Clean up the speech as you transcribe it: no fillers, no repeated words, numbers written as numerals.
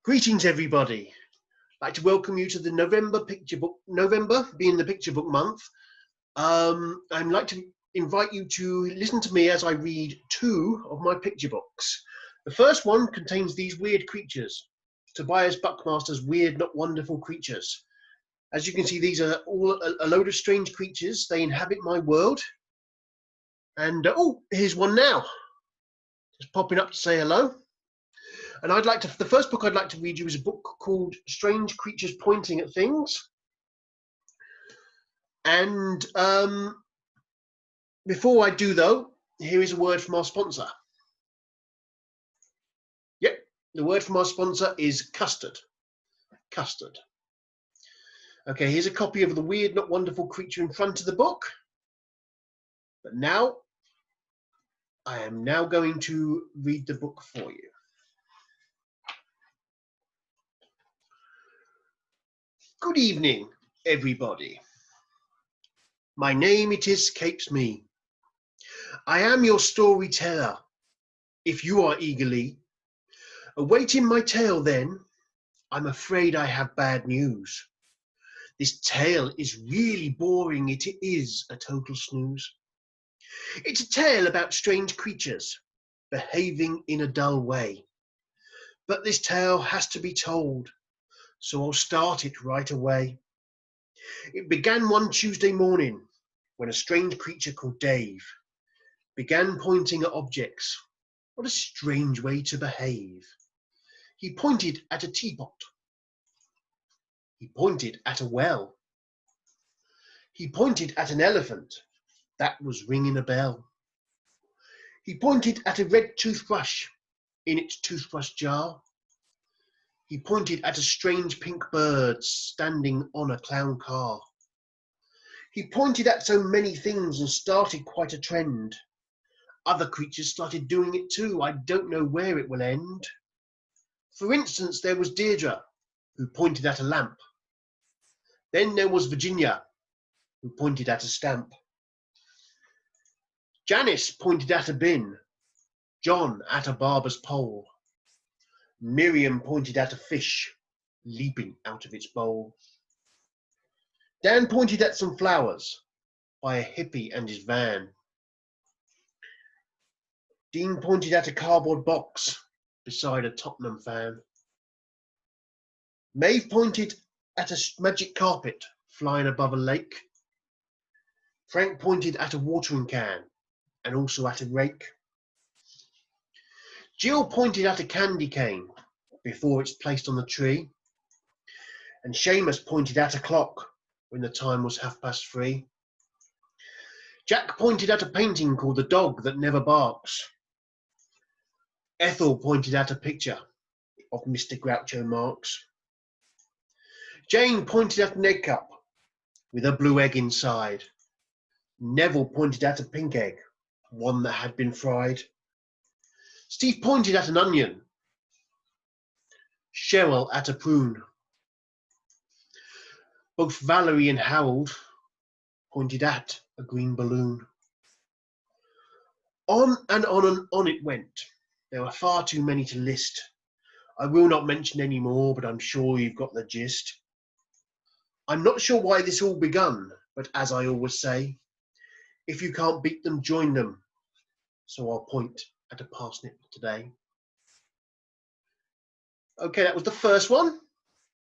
Greetings, everybody. I'd like to welcome you to the November being the picture book month. I'd like to invite you to listen to me as I read two of my picture books. The first one contains these weird creatures, Tobias Buckmaster's Weird Not Wonderful Creatures. As you can see, these are all a load of strange creatures. They inhabit my world. And oh, here's one now. Just popping up to say hello. And the first book I'd like to read you is a book called Strange Creatures Pointing at Things. And before I do though, here is a word from our sponsor. Yep, the word from our sponsor is custard. Custard. Okay, here's a copy of the Weird Not Wonderful Creature in front of the book. But now, I am now going to read the book for you. Good evening, everybody. My name it escapes me. I am your storyteller. If you are eagerly awaiting my tale, then I'm afraid I have bad news. This tale is really boring. It is a total snooze. It's a tale about strange creatures behaving in a dull way. But this tale has to be told, so I'll start it right away. It began one Tuesday morning when a strange creature called Dave began pointing at objects. What a strange way to behave. He pointed at a teapot. He pointed at a well. He pointed at an elephant that was ringing a bell. He pointed at a red toothbrush in its toothbrush jar. He pointed at a strange pink bird standing on a clown car. He pointed at so many things and started quite a trend. Other creatures started doing it too. I don't know where it will end. For instance, there was Deirdre, who pointed at a lamp. Then there was Virginia, who pointed at a stamp. Janice pointed at a bin. John at a barber's pole. Miriam pointed at a fish leaping out of its bowl. Dan pointed at some flowers by a hippie and his van. Dean pointed at a cardboard box beside a Tottenham fan. Maeve pointed at a magic carpet flying above a lake. Frank pointed at a watering can and also at a rake. Jill pointed at a candy cane before it's placed on the tree. And Seamus pointed at a clock when the time was 3:30. Jack pointed at a painting called The Dog That Never Barks. Ethel pointed at a picture of Mr. Groucho Marx. Jane pointed at an egg cup with a blue egg inside. Neville pointed at a pink egg, one that had been fried. Steve pointed at an onion. Cheryl at a prune. Both Valerie and Harold pointed at a green balloon. On and on and on it went. There were far too many to list. I will not mention any more, but I'm sure you've got the gist. I'm not sure why this all begun, but as I always say, if you can't beat them, join them. So I'll point at a parsnip today. Okay, that was the first one.